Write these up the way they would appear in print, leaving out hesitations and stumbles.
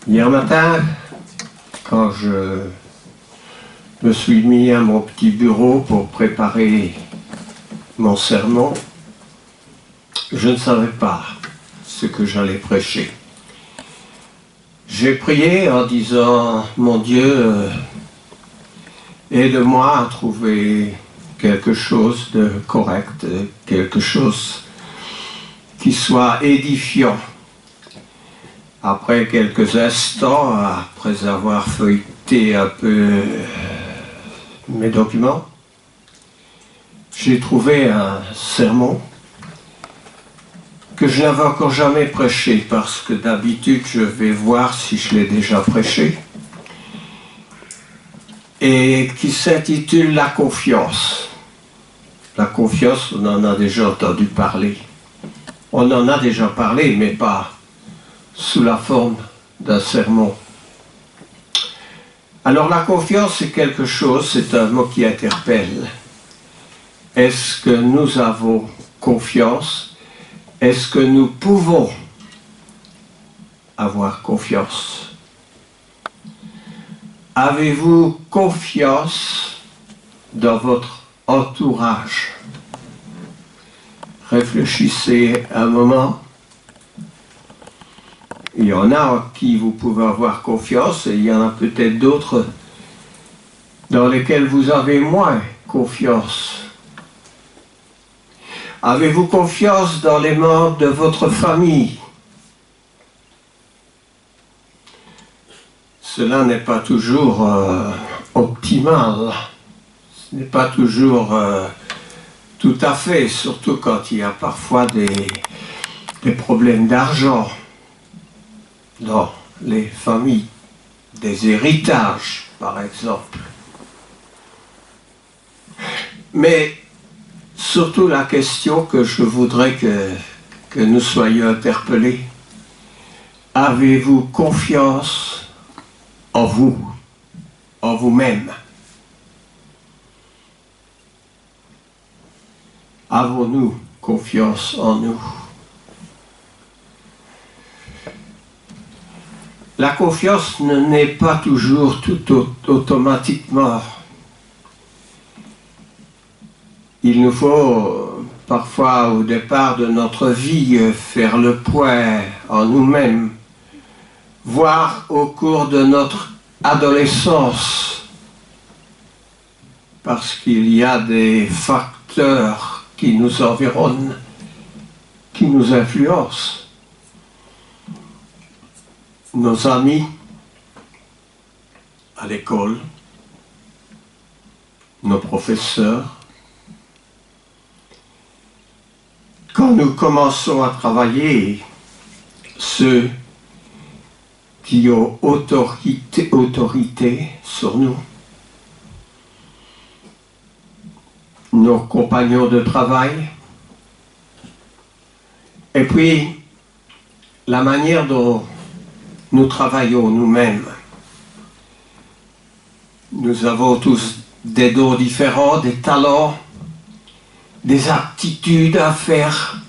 Hier matin, quand je me suis mis à mon petit bureau pour préparer mon sermon, je ne savais pas ce que j'allais prêcher. J'ai prié en disant, mon Dieu, aide-moi à trouver quelque chose de correct, quelque chose qui soit édifiant. Après quelques instants, après avoir feuilleté un peu mes documents, j'ai trouvé un sermon que je n'avais encore jamais prêché, parce que d'habitude je vais voir si je l'ai déjà prêché, et qui s'intitule « La confiance ». La confiance, on en a déjà entendu parler. On en a déjà parlé, mais pas sous la forme d'un sermon. Alors la confiance, c'est quelque chose, c'est un mot qui interpelle. Est-ce que nous avons confiance? Est-ce que nous pouvons avoir confiance? Avez-vous confiance dans votre entourage? Réfléchissez un moment. Il y en a en qui vous pouvez avoir confiance et il y en a peut-être d'autres dans lesquels vous avez moins confiance. Avez-vous confiance dans les membres de votre famille? Cela n'est pas toujours optimal. Ce n'est pas toujours tout à fait, surtout quand il y a parfois des problèmes d'argent dans les familles, des héritages par exemple. Mais surtout la question que je voudrais que nous soyons interpellés, avez-vous confiance en vous, en vous-même? Avons-nous confiance en nous? La confiance ne naît pas toujours tout automatiquement. Il nous faut parfois au départ de notre vie faire le point en nous-mêmes, voire au cours de notre adolescence, parce qu'il y a des facteurs qui nous environnent, qui nous influencent. Nos amis à l'école, nos professeurs. Quand nous commençons à travailler, ceux qui ont autorité sur nous, nos compagnons de travail, et puis la manière dont nous travaillons nous-mêmes. Nous avons tous des dons différents, des talents, des aptitudes à faire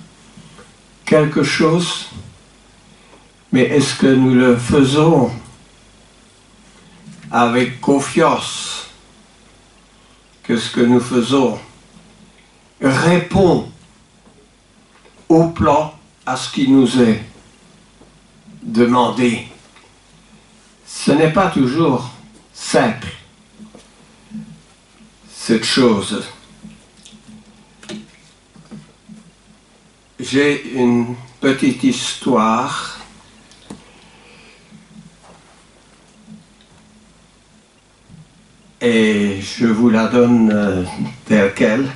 quelque chose, mais est-ce que nous le faisons avec confiance que ce que nous faisons répond au plan à ce qui nous est demandé? Ce n'est pas toujours simple, cette chose. J'ai une petite histoire et je vous la donne telle quelle.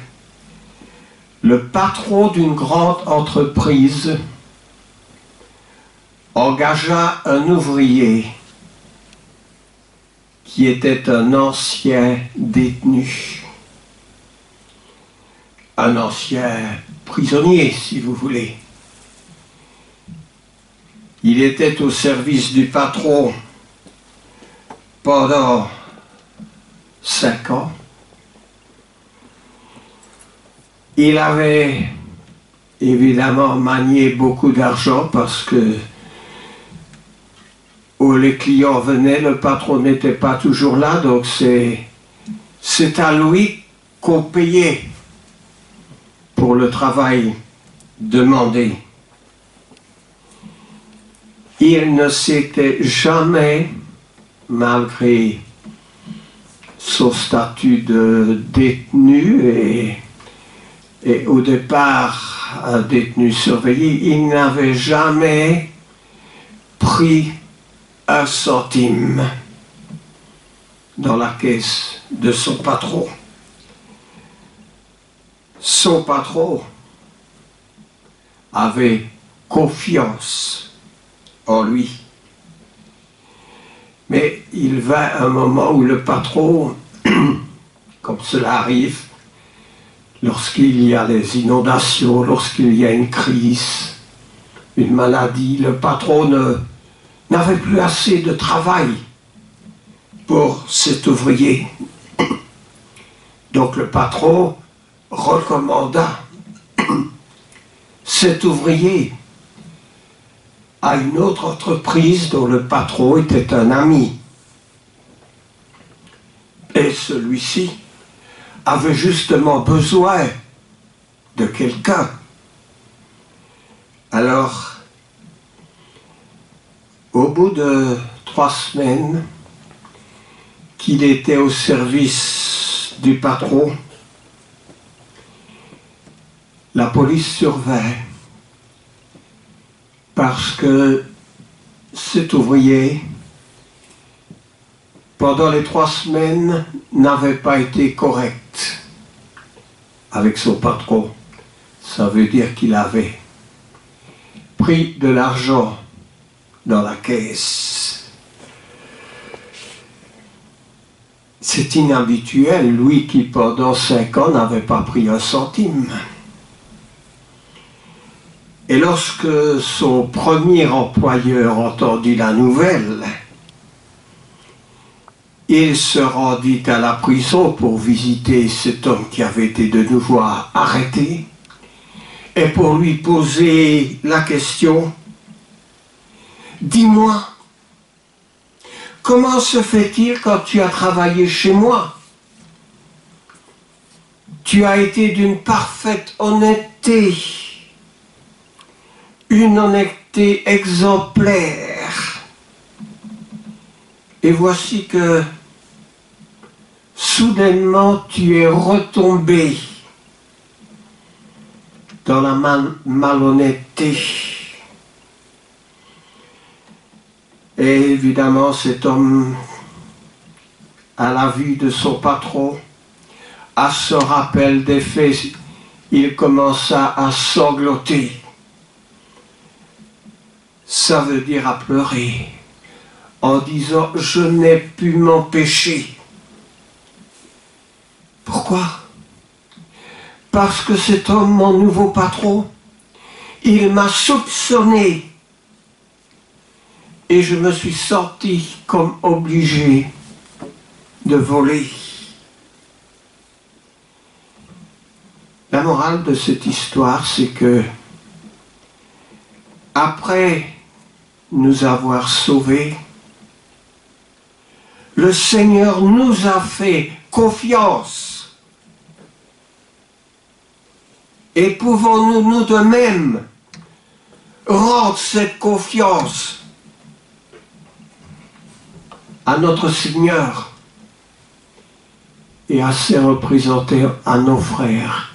Le patron d'une grande entreprise engagea un ouvrier qui était un ancien détenu, un ancien prisonnier, si vous voulez. Il était au service du patron pendant 5 ans. Il avait évidemment manié beaucoup d'argent parce que où les clients venaient, le patron n'était pas toujours là, donc c'est à lui qu'on payait pour le travail demandé. Il ne s'était jamais, malgré son statut de détenu et au départ un détenu surveillé, il n'avait jamais pris un centime dans la caisse de son patron. Son patron avait confiance en lui. Mais il va un moment où le patron, comme cela arrive, lorsqu'il y a les inondations, lorsqu'il y a une crise, une maladie, le patron n'avait plus assez de travail pour cet ouvrier. Donc le patron recommanda cet ouvrier à une autre entreprise dont le patron était un ami. Et celui-ci avait justement besoin de quelqu'un. Alors, au bout de 3 semaines qu'il était au service du patron, la police survint parce que cet ouvrier, pendant les 3 semaines, n'avait pas été correct avec son patron. Ça veut dire qu'il avait pris de l'argent dans la caisse. C'est inhabituel, lui qui pendant 5 ans n'avait pas pris un centime. Et lorsque son premier employeur entendit la nouvelle, il se rendit à la prison pour visiter cet homme qui avait été de nouveau arrêté et pour lui poser la question: dis-moi, comment se fait-il quand tu as travaillé chez moi? Tu as été d'une parfaite honnêteté, une honnêteté exemplaire. Et voici que soudainement tu es retombé dans la malhonnêteté. Et évidemment, cet homme, à la vue de son patron, à ce rappel des faits, il commença à sangloter. Ça veut dire à pleurer, en disant: je n'ai pu m'empêcher. Pourquoi? Parce que cet homme, mon nouveau patron, il m'a soupçonné et je me suis senti comme obligé de voler. La morale de cette histoire, c'est que après nous avoir sauvés, le Seigneur nous a fait confiance. Et pouvons-nous nous de même rendre cette confiance à notre Seigneur et à ses représentants, à nos frères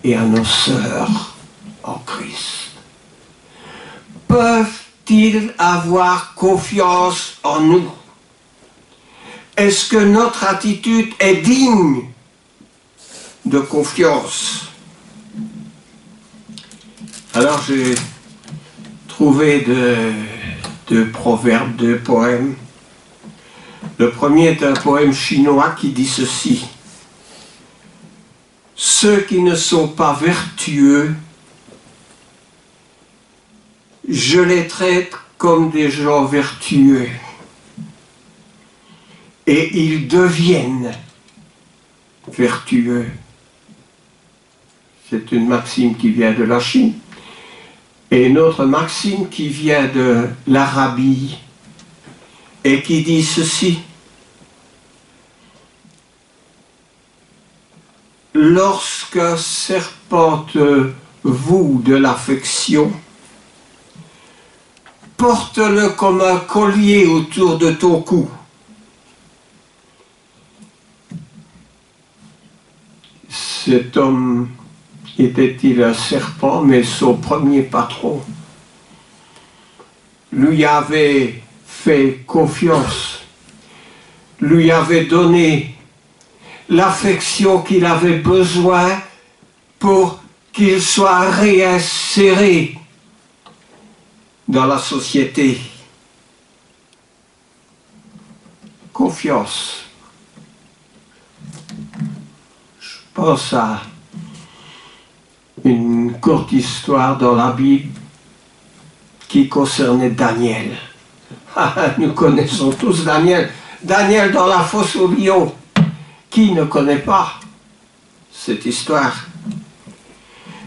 et à nos sœurs en Christ? Peuvent-ils avoir confiance en nous? Est-ce que notre attitude est digne de confiance? Alors j'ai trouvé deux proverbes, 2 poèmes. Le premier est un poème chinois qui dit ceci: ceux qui ne sont pas vertueux, je les traite comme des gens vertueux et ils deviennent vertueux. C'est une maxime qui vient de la Chine. Et une autre maxime qui vient de l'Arabie et qui dit ceci: lorsque serpente voue de l'affection, porte-le comme un collier autour de ton cou. Cet homme était-il un serpent, mais son premier patron lui avait fait confiance, lui avait donné l'affection qu'il avait besoin pour qu'il soit réinséré dans la société. Confiance. Je pense à une courte histoire dans la Bible qui concernait Daniel. Nous connaissons tous Daniel. Daniel dans la fosse au lion. Qui ne connaît pas cette histoire?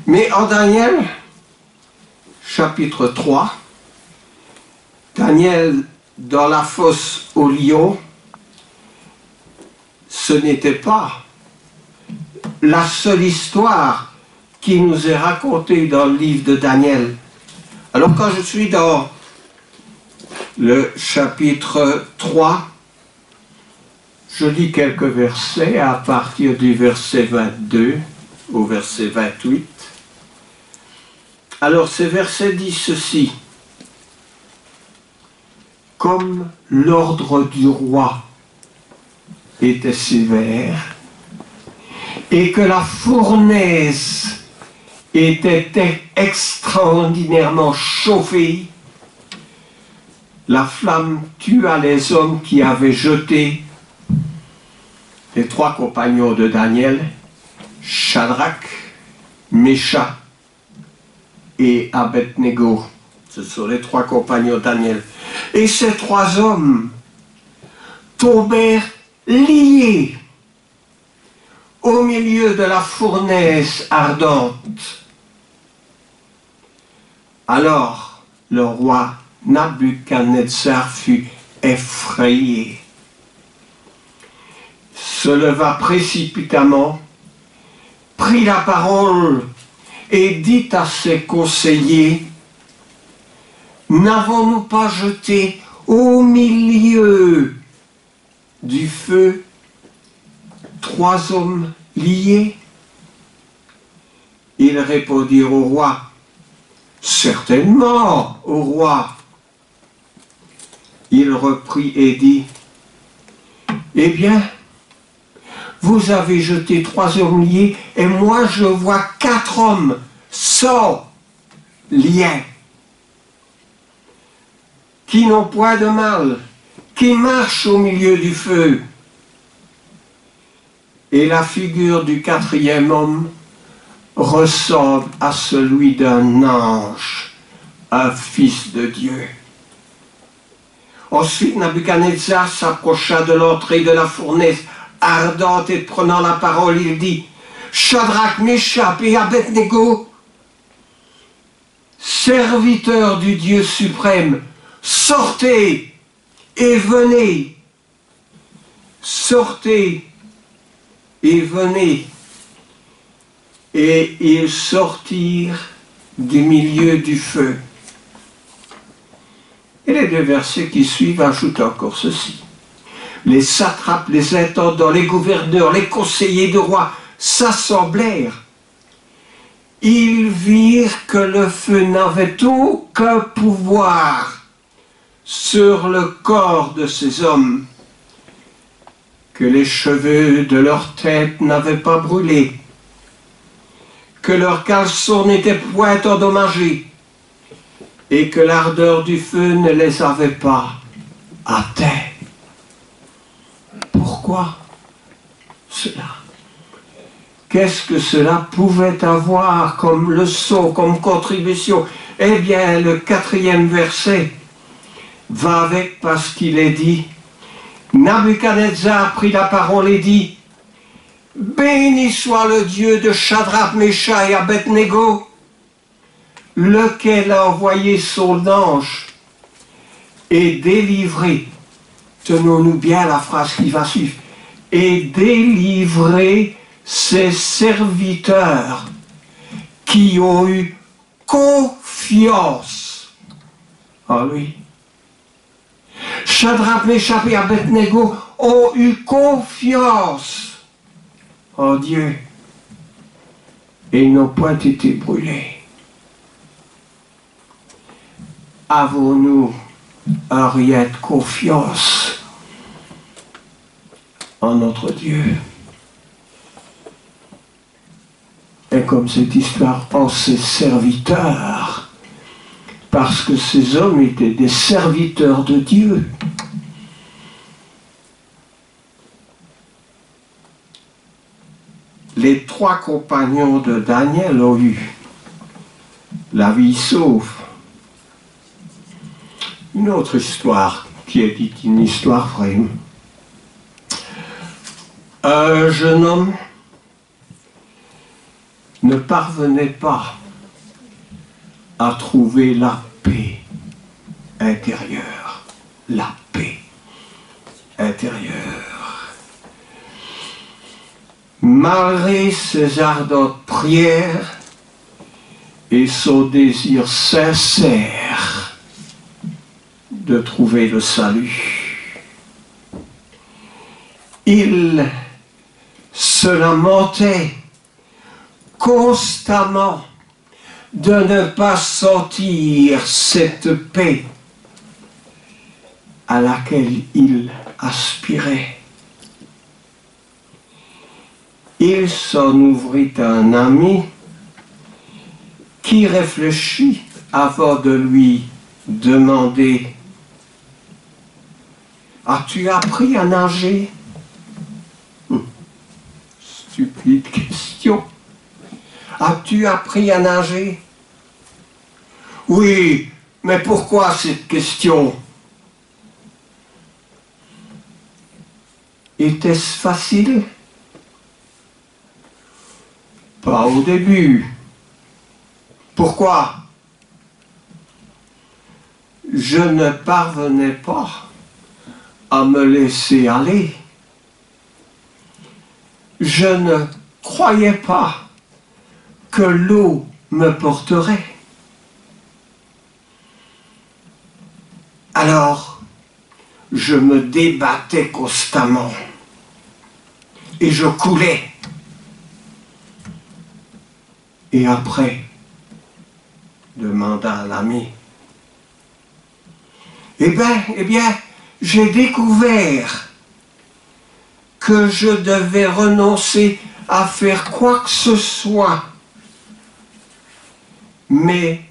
Mais en Daniel, chapitre 3, Daniel dans la fosse au lion, ce n'était pas la seule histoire qui nous est racontée dans le livre de Daniel. Alors quand je suis dans le chapitre 3, je lis quelques versets à partir du verset 22 au verset 28. Alors ces versets disent ceci: comme l'ordre du roi était sévère et que la fournaise était extraordinairement chauffée, la flamme tua les hommes qui avaient jeté les trois compagnons de Daniel, Shadrach, Meshach et Abednego. Ce sont les trois compagnons de Daniel. Et ces trois hommes tombèrent liés au milieu de la fournaise ardente. Alors le roi Nabuchodonosor fut effrayé, se leva précipitamment, prit la parole et dit à ses conseillers: n'avons-nous pas jeté au milieu du feu trois hommes liés? Ils répondirent au roi: certainement, au roi. Il reprit et dit: eh bien, vous avez jeté trois hommes liés et moi je vois quatre hommes sans lien, qui n'ont point de mal, qui marchent au milieu du feu. Et la figure du quatrième homme ressemble à celui d'un ange, un fils de Dieu. Ensuite, Nabuchodonosor s'approcha de l'entrée de la fournaise ardente et prenant la parole, il dit: Shadrach, Meshach et Abednego, serviteurs du Dieu suprême, sortez et venez. Sortez et venez. Et ils sortirent du milieu du feu. Et les deux versets qui suivent ajoutent encore ceci: les satrapes, les intendants, les gouverneurs, les conseillers de roi s'assemblèrent. Ils virent que le feu n'avait aucun pouvoir sur le corps de ces hommes, que les cheveux de leur tête n'avaient pas brûlé, que leurs caleçons n'étaient point endommagés, et que l'ardeur du feu ne les avait pas atteints. Pourquoi cela? Qu'est-ce que cela pouvait avoir comme leçon, comme contribution? Eh bien, le quatrième verset va avec, parce qu'il est dit: Nabuchodonosor prit la parole et dit: béni soit le Dieu de Shadrach, Meshach et Abednego, lequel a envoyé son ange et délivré tenons-nous bien la phrase qui va suivre, et délivrer ses serviteurs qui ont eu confiance en lui. Shadrach, Meshach et Abednego ont eu confiance en Dieu et ils n'ont point été brûlés. Avons-nous un rien de confiance en notre Dieu? Et comme cette histoire en ses serviteurs, parce que ces hommes étaient des serviteurs de Dieu. Les 3 compagnons de Daniel ont eu la vie sauve. Une autre histoire qui est dite une histoire vraie. Un jeune homme ne parvenait pas à trouver la paix intérieure. La paix intérieure. Malgré ses ardentes prières et son désir sincère de trouver le salut, il se lamentait constamment de ne pas sentir cette paix à laquelle il aspirait. Il s'en ouvrit à un ami qui réfléchit avant de lui demander « As-tu appris à nager ?» Stupide question. As-tu appris à nager? Oui, mais pourquoi cette question? Était-ce facile? Pas au début. Pourquoi? Je ne parvenais pas à me laisser aller. Je ne croyais pas que l'eau me porterait. Alors, je me débattais constamment et je coulais. Et après, demanda l'ami, eh bien, j'ai découvert que je devais renoncer à faire quoi que ce soit, mais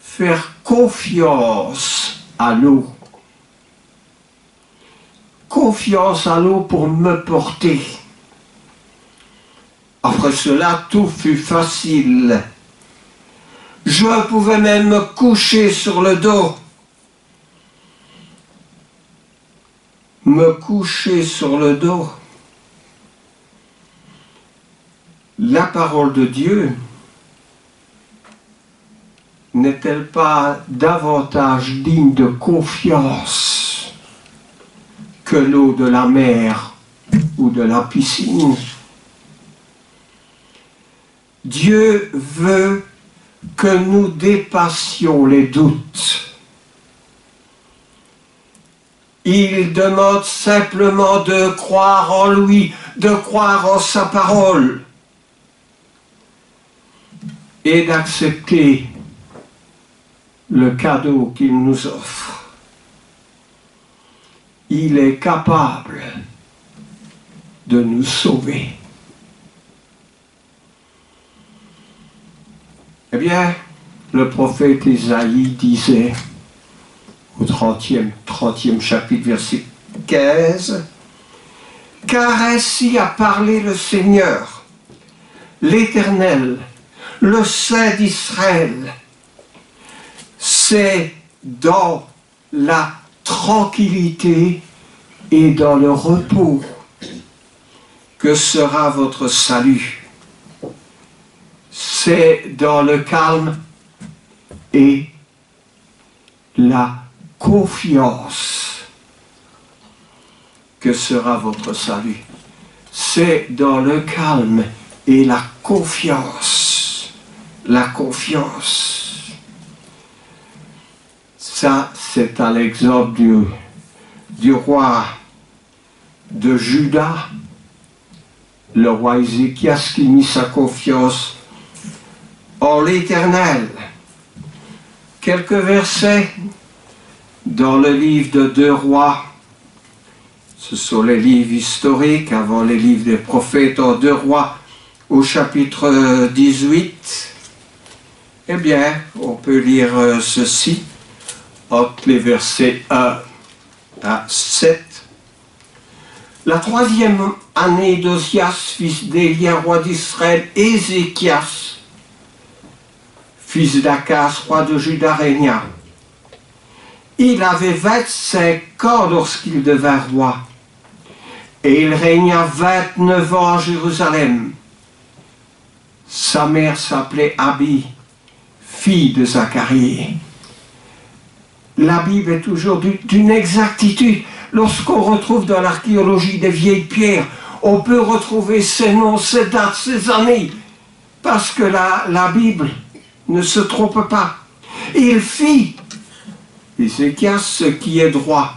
faire confiance à l'eau. Confiance à l'eau pour me porter. Après cela, tout fut facile. Je pouvais même me coucher sur le dos. Me coucher sur le dos. La parole de Dieu n'est-elle pas davantage digne de confiance que l'eau de la mer ou de la piscine? Dieu veut que nous dépassions les doutes. Il demande simplement de croire en lui, de croire en sa parole et d'accepter le cadeau qu'il nous offre. Il est capable de nous sauver. Eh bien, le prophète Isaïe disait au 30e chapitre, verset 15, « Car ainsi a parlé le Seigneur, l'Éternel, le Saint d'Israël. C'est dans la tranquillité et dans le repos que sera votre salut. C'est dans le calme et la confiance que sera votre salut. C'est dans le calme et la confiance. La confiance. Ça, c'est à l'exemple du roi de Juda, le roi Ézéchias qui mit sa confiance en l'Éternel. Quelques versets dans le livre de 2 Rois. Ce sont les livres historiques avant les livres des prophètes. En 2 Rois au chapitre 18, eh bien, on peut lire ceci entre les versets 1 à 7. La 3e année d'Osias, fils d'Élia, roi d'Israël, Ézéchias, fils d'Akaz, roi de Juda, régna. Il avait 25 ans lorsqu'il devint roi, et il régna 29 ans à Jérusalem. Sa mère s'appelait Abi, fille de Zacharie. La Bible est toujours d'une exactitude. Lorsqu'on retrouve dans l'archéologie des vieilles pierres, on peut retrouver ces noms, ces dates, ces années, parce que la Bible ne se trompe pas. Il fit, Ézéchias, ce qui est droit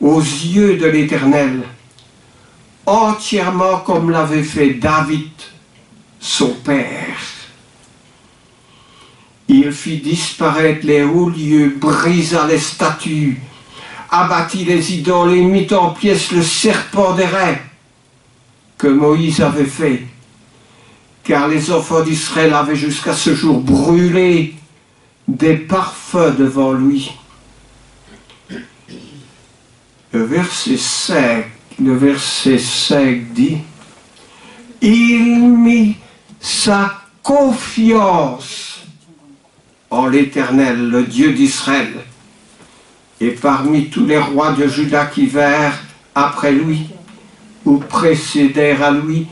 aux yeux de l'Éternel, entièrement comme l'avait fait David, son père. Il fit disparaître les hauts lieux, brisa les statues, abattit les idoles et mit en pièces le serpent d'airain que Moïse avait fait, car les enfants d'Israël avaient jusqu'à ce jour brûlé des parfums devant lui. Le verset 5 dit, il mit sa confiance en l'Éternel, le Dieu d'Israël. Et parmi tous les rois de Juda qui vinrent après lui, ou précédèrent à lui,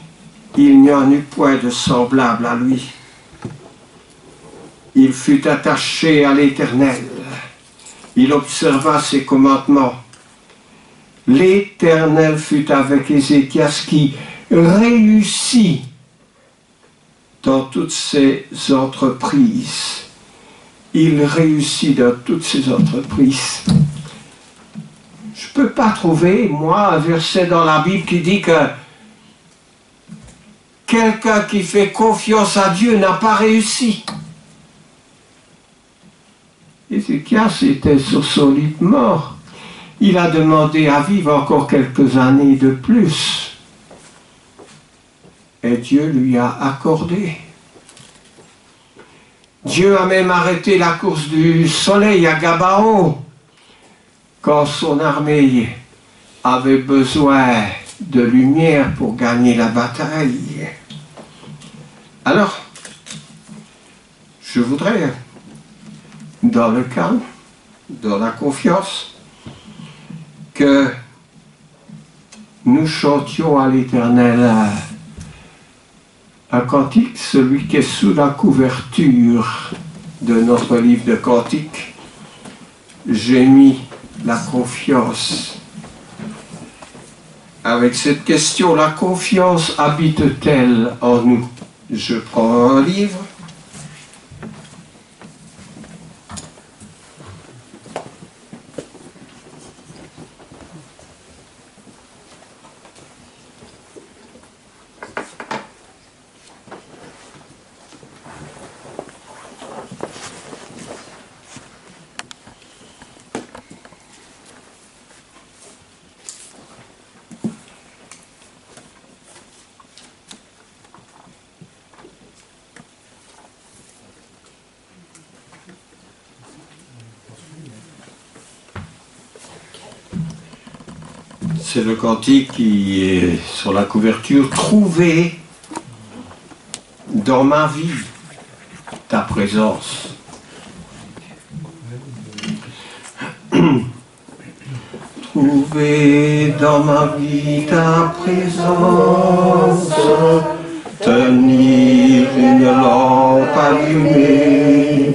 il n'y en eut point de semblable à lui. Il fut attaché à l'Éternel. Il observa ses commandements. L'Éternel fut avec Ézéchias qui réussit dans toutes ses entreprises. Il réussit dans toutes ses entreprises. Je ne peux pas trouver, moi, un verset dans la Bible qui dit que quelqu'un qui fait confiance à Dieu n'a pas réussi. Ézéchias était sur son lit de mort. Il a demandé à vivre encore quelques années de plus. Et Dieu lui a accordé. Dieu a même arrêté la course du soleil à Gabaon quand son armée avait besoin de lumière pour gagner la bataille. Alors, je voudrais, dans le calme, dans la confiance, que nous chantions à l'Éternel un cantique, celui qui est sous la couverture de notre livre de cantiques. J'ai mis la confiance. Avec cette question, la confiance habite-t-elle en nous? Je prends un livre. C'est le cantique qui est sur la couverture. Trouver dans ma vie ta présence. Trouver dans ma vie ta présence, tenir une lampe allumée,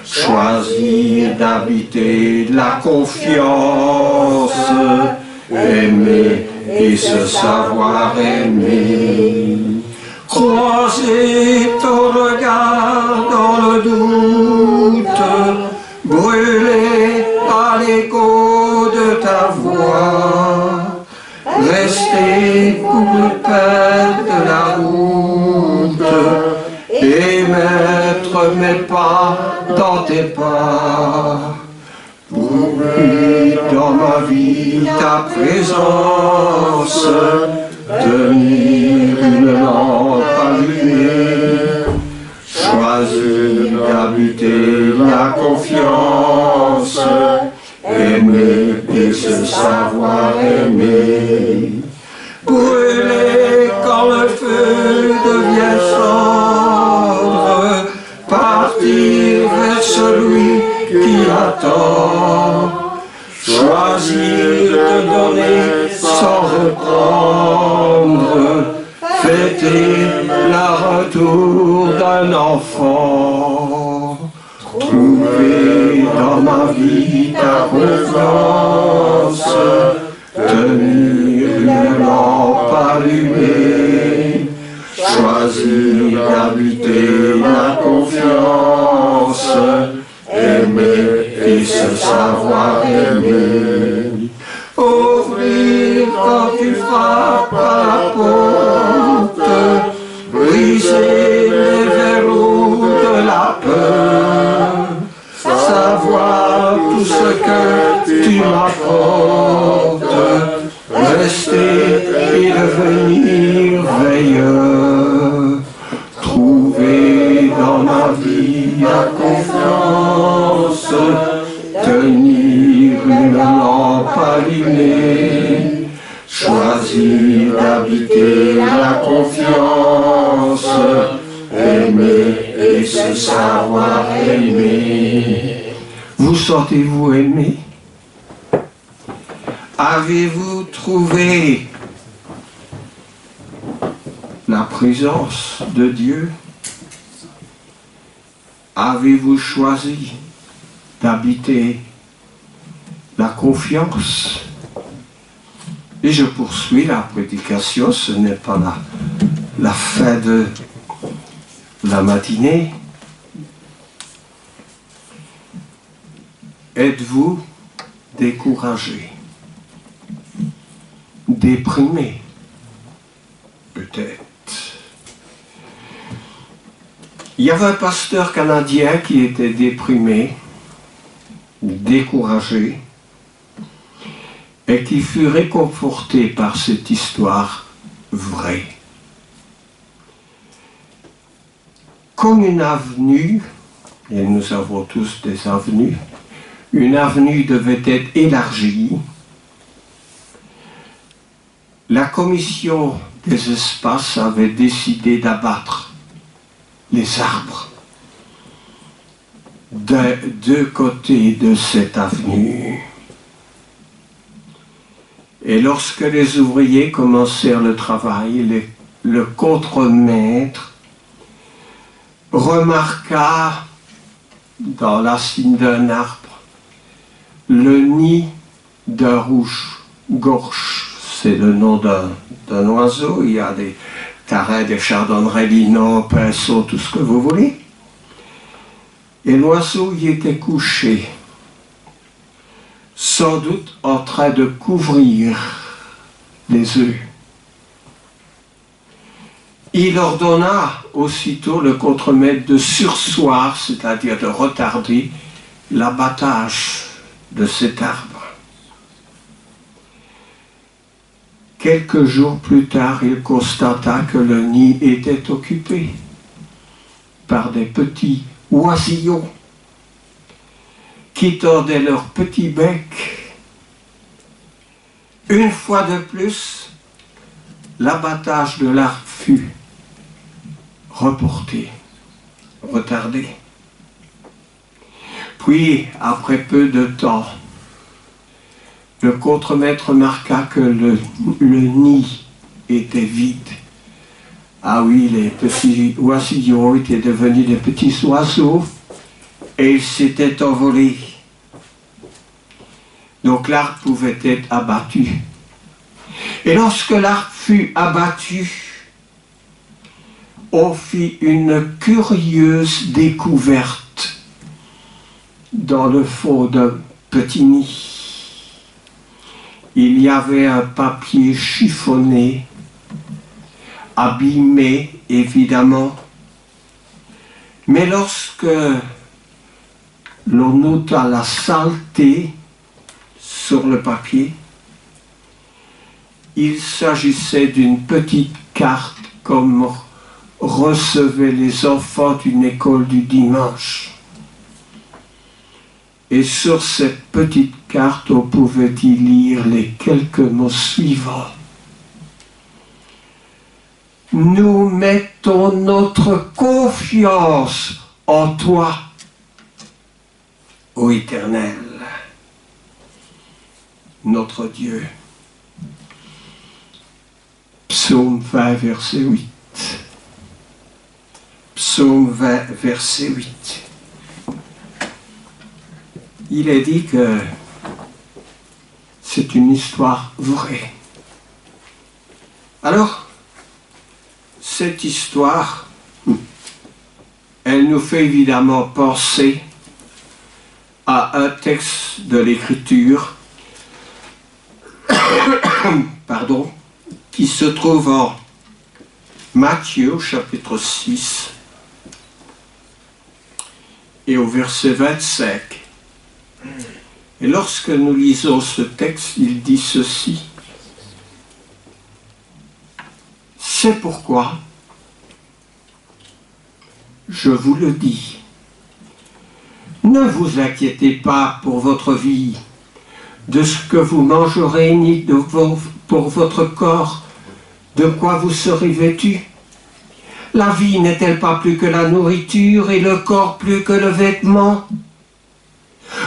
choisir d'habiter la confiance aimer et se savoir aimer. Croiser ton regard dans le doute, brûler à l'écho de ta voix, rester pour le père de la route et mettre mes pas dans tes pas. Trouver dans ma vie ta présence, tenir une lampe allumée, choisir d'habiter la confiance, aimer et se savoir aimer. Brûler quand le feu devient cendre, partir vers celui qui attend, choisir de donner sans reprendre, fêter le retour d'un enfant. Trouver dans ma vie ta confiance, tenir une lampe allumée, choisir d'habiter la confiance, aimer et se savoir aimer. Ouvrir quand tu frappes à la porte, briser les verrous de la peur, savoir tout ce que tu m'apportes, rester et devenir veilleur. Trouver dans ma vie la confiance, tenir une lampe allumée, choisir d'habiter la confiance, aimer et se savoir aimer. Vous sentez-vous aimé? Avez-vous trouvé la présence de Dieu? Avez-vous choisi d'habiter la confiance? Et je poursuis la prédication, ce n'est pas la fin de la matinée. Êtes-vous découragé, déprimé, peut-être? Il y avait un pasteur canadien qui était déprimé, découragé, et qui fut réconforté par cette histoire vraie. Comme une avenue, et nous avons tous des avenues, une avenue devait être élargie, la commission des espaces avait décidé d'abattre les arbres des deux côtés de cette avenue. Et lorsque les ouvriers commencèrent le travail, le contremaître remarqua dans la cime d'un arbre le nid d'un rouge-gorge. C'est le nom d'un oiseau. Il y a des tarins, des chardonnerets, lignons, pinceaux, tout ce que vous voulez. Et l'oiseau y était couché, sans doute en train de couvrir les œufs. Il ordonna aussitôt le contremaître de surseoir, c'est-à-dire de retarder l'abattage de cet arbre. Quelques jours plus tard, il constata que le nid était occupé par des petits oisillons qui tordaient leur petit bec. Une fois de plus, l'abattage de l'arbre fut reporté, retardé. Puis, après peu de temps, le contremaître remarqua que le nid était vide. Ah oui, les petits oisillons étaient devenus des petits oiseaux et ils s'étaient envolés. Donc l'arbre pouvait être abattu Et lorsque l'arc fut abattu, on fit une curieuse découverte dans le fond d'un petit nid. Il y avait un papier chiffonné, abîmé évidemment, mais lorsque l'on nota la saleté sur le papier, il s'agissait d'une petite carte comme recevaient les enfants d'une école du dimanche. Et sur cette petite carte, on pouvait y lire les quelques mots suivants. Nous mettons notre confiance en toi, ô Éternel, notre Dieu. Psaume 20, verset 8. Psaume 20, verset 8. Il est dit que c'est une histoire vraie. Alors, cette histoire, elle nous fait évidemment penser à un texte de l'Écriture, pardon, qui se trouve en Matthieu, chapitre 6, et au verset 25. Et lorsque nous lisons ce texte, il dit ceci. C'est pourquoi, je vous le dis, ne vous inquiétez pas pour votre vie, de ce que vous mangerez, ni pour votre corps, de quoi vous serez vêtus. La vie n'est-elle pas plus que la nourriture et le corps plus que le vêtement?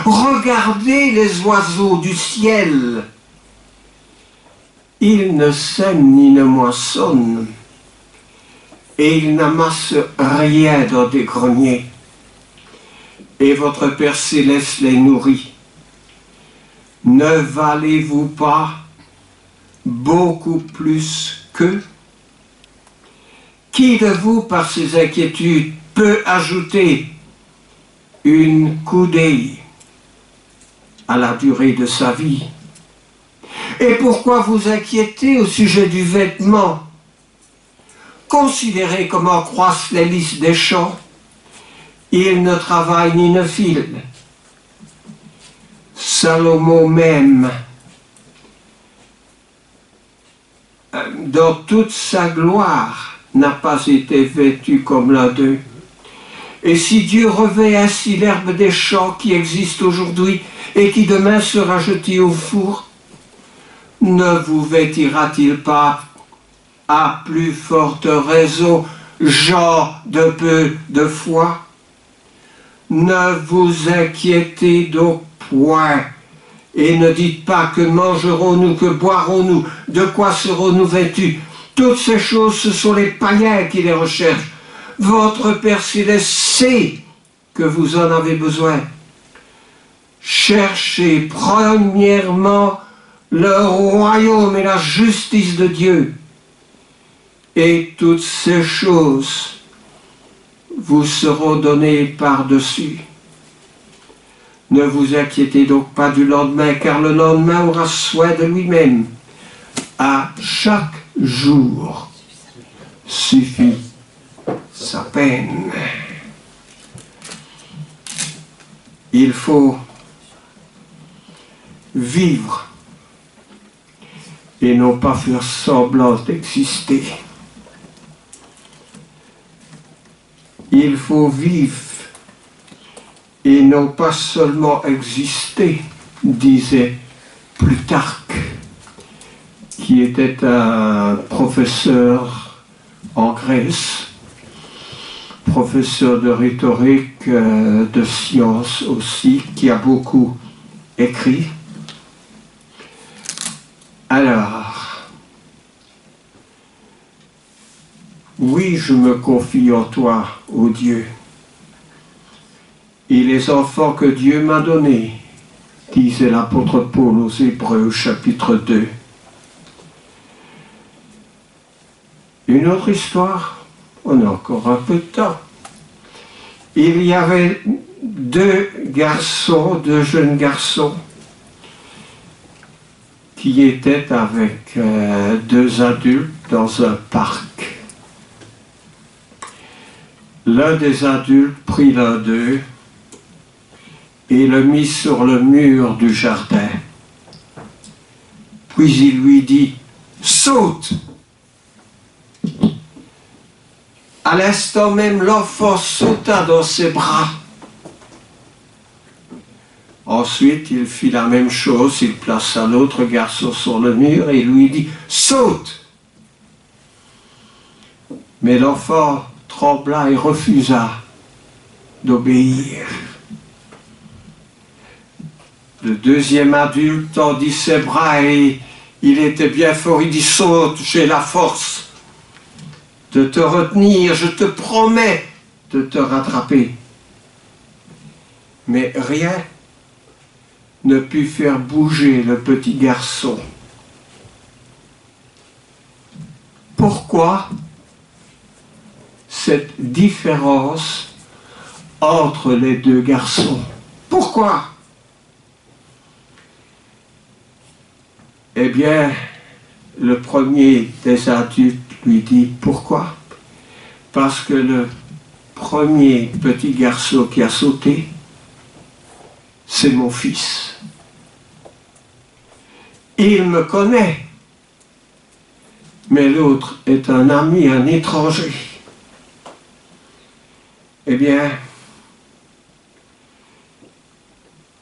Regardez les oiseaux du ciel. Ils ne sèment ni ne moissonnent, et ils n'amassent rien dans des greniers. Et votre Père céleste les nourrit. Ne valez-vous pas beaucoup plus qu'eux? Qui de vous, par ses inquiétudes, peut ajouter une coudée à la durée de sa vie? Et pourquoi vous inquiétez au sujet du vêtement? Considérez comment croissent les lys des champs. Ils ne travaillent ni ne filent. Salomon même, dans toute sa gloire, n'a pas été vêtu comme l'un d'eux. Et si Dieu revêt ainsi l'herbe des champs qui existe aujourd'hui et qui demain sera jetée au four, ne vous vêtira-t-il pas à plus forte raison, gens de peu de foi? Ne vous inquiétez donc point, et ne dites pas que mangerons-nous, que boirons-nous, de quoi serons-nous vêtus. Toutes ces choses, ce sont les païens qui les recherchent. Votre Père céleste sait que vous en avez besoin. Cherchez premièrement le royaume et la justice de Dieu, et toutes ces choses vous seront données par-dessus. Ne vous inquiétez donc pas du lendemain, car le lendemain aura soin de lui-même. À chaque jour suffit sa peine. Il faut vivre et non pas faire semblant d'exister. Il faut vivre et non pas seulement exister, disait Plutarque, qui était un professeur en Grèce, professeur de rhétorique, de sciences aussi, qui a beaucoup écrit. Alors, oui, je me confie en toi, ô Dieu, et les enfants que Dieu m'a donnés, disait l'apôtre Paul aux Hébreux, chapitre 2. Une autre histoire, on a encore un peu de temps. Il y avait deux jeunes garçons, qui étaient avec deux adultes dans un parc. L'un des adultes prit l'un d'eux et le mit sur le mur du jardin. Puis il lui dit « Saute !» À l'instant même, l'enfant sauta dans ses bras. Ensuite, il fit la même chose, il plaça l'autre garçon sur le mur et lui dit « Saute !» Mais l'enfant trembla et refusa d'obéir. Le deuxième adulte tendit ses bras et il était bien fort, il dit « Saute, j'ai la force de te retenir, je te promets de te rattraper. » Mais rien ne put faire bouger le petit garçon. Pourquoi cette différence entre les deux garçons? Pourquoi? Eh bien, le premier des adultes lui dit « Pourquoi? Parce que le premier petit garçon qui a sauté, c'est mon fils. Il me connaît, mais l'autre est un ami, un étranger. Eh bien,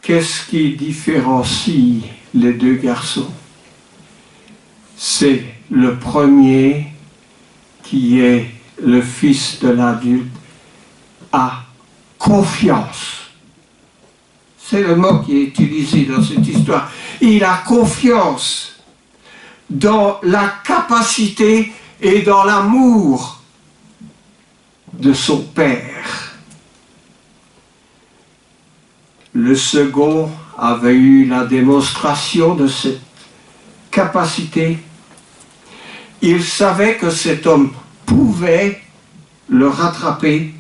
qu'est-ce qui différencie les deux garçons? C'est le premier qui est le fils de l'adulte a confiance. C'est le mot qui est utilisé dans cette histoire. Il a confiance dans la capacité et dans l'amour de son père. Le second avait eu la démonstration de cette capacité. Il savait que cet homme pouvait le rattraper,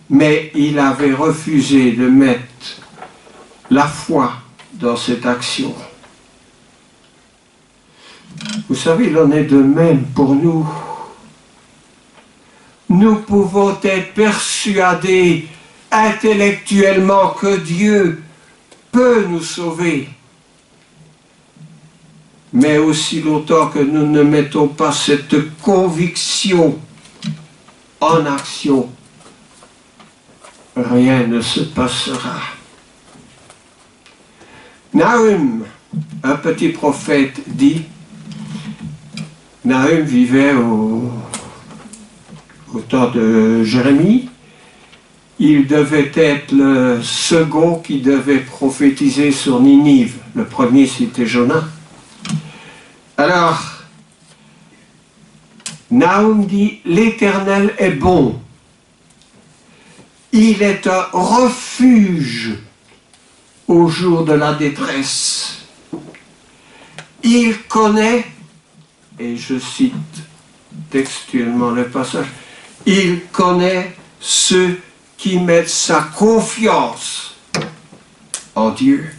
mais il avait refusé de mettre la foi dans cette action. Vous savez, il en est de même pour nous. Nous pouvons être persuadés intellectuellement que Dieu peut nous sauver. Mais aussi longtemps que nous ne mettons pas cette conviction en action, rien ne se passera. Nahum, un petit prophète, dit, Nahum vivait au temps de Jérémie, il devait être le second qui devait prophétiser sur Ninive. Le premier, c'était Jonas. Alors, Nahum dit, l'Éternel est bon. Il est un refuge au jour de la détresse. Il connaît, et je cite textuellement le passage, il connaît ceux qui mettent sa confiance en Dieu.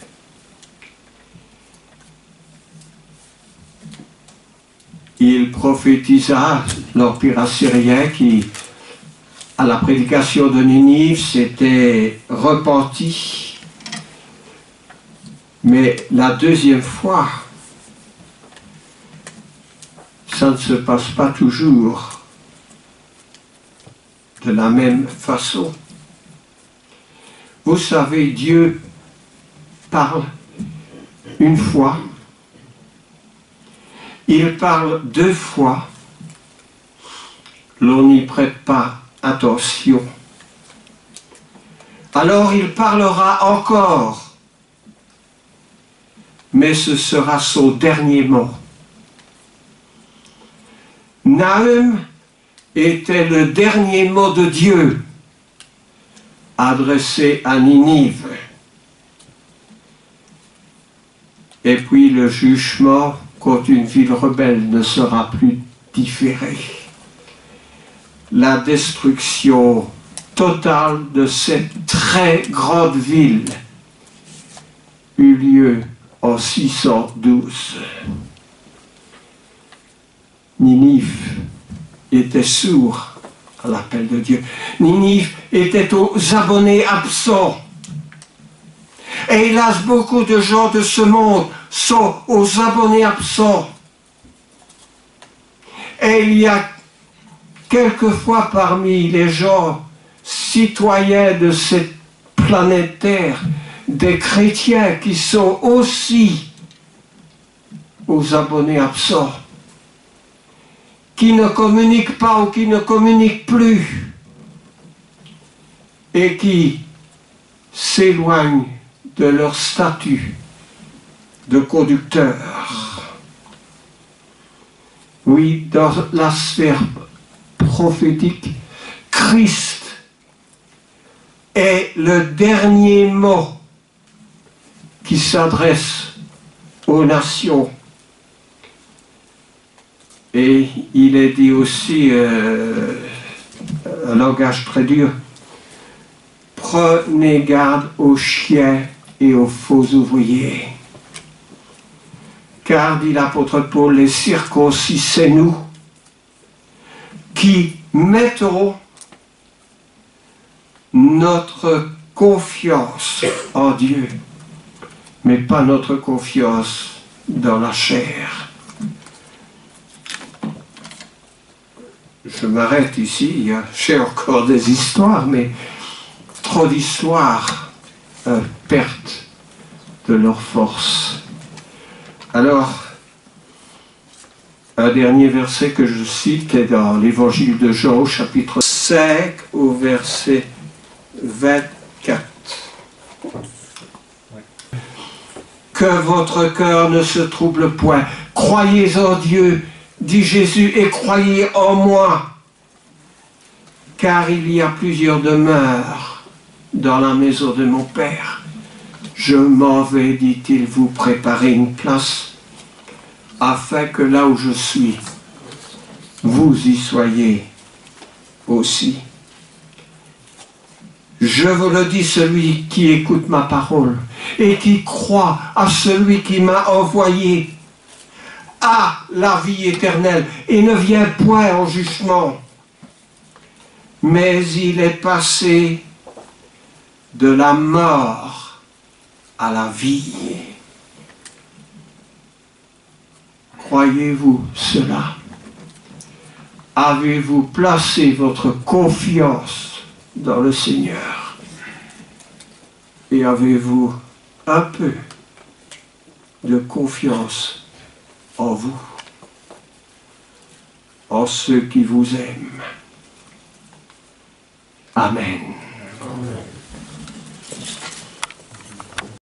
Il prophétisa l'Empire assyrien qui, à la prédication de Ninive, s'était repenti. Mais la deuxième fois, ça ne se passe pas toujours de la même façon. Vous savez, Dieu parle une fois, il parle deux fois, l'on n'y prête pas attention. Alors il parlera encore, mais ce sera son dernier mot. Nahum était le dernier mot de Dieu adressé à Ninive. Et puis le jugement contre une ville rebelle ne sera plus différé. La destruction totale de cette très grande ville eut lieu en 612. Ninive était sourd à l'appel de Dieu. Ninive était aux abonnés absents. Et hélas, beaucoup de gens de ce monde sont aux abonnés absents. Et il y a quelquefois parmi les gens citoyens de cette planète Terre des chrétiens qui sont aussi aux abonnés absents, qui ne communiquent pas ou qui ne communiquent plus et qui s'éloignent de leur statut de conducteur. Oui, dans la sphère prophétique, Christ est le dernier mot qui s'adresse aux nations. Et il est dit aussi, un langage très dur, prenez garde aux chiens et aux faux ouvriers. Car, dit l'apôtre Paul, les circoncis, c'est nous qui mettons notre confiance en Dieu, mais pas notre confiance dans la chair. Je m'arrête ici, j'ai encore des histoires, mais trop d'histoires perdent de leur force. Alors, un dernier verset que je cite est dans l'évangile de Jean, au chapitre 5, au verset 24. Que votre cœur ne se trouble point. Croyez en Dieu, dit Jésus, et croyez en moi. Car il y a plusieurs demeures dans la maison de mon Père. Je m'en vais, dit-il, vous préparer une place, afin que là où je suis, vous y soyez aussi. Je vous le dis, celui qui écoute ma parole et qui croit à celui qui m'a envoyé a la vie éternelle et ne vient point en jugement, mais il est passé de la mort à la vie. Croyez-vous cela? Avez-vous placé votre confiance dans le Seigneur? Et avez-vous un peu de confiance en vous, en ceux qui vous aiment? Amen.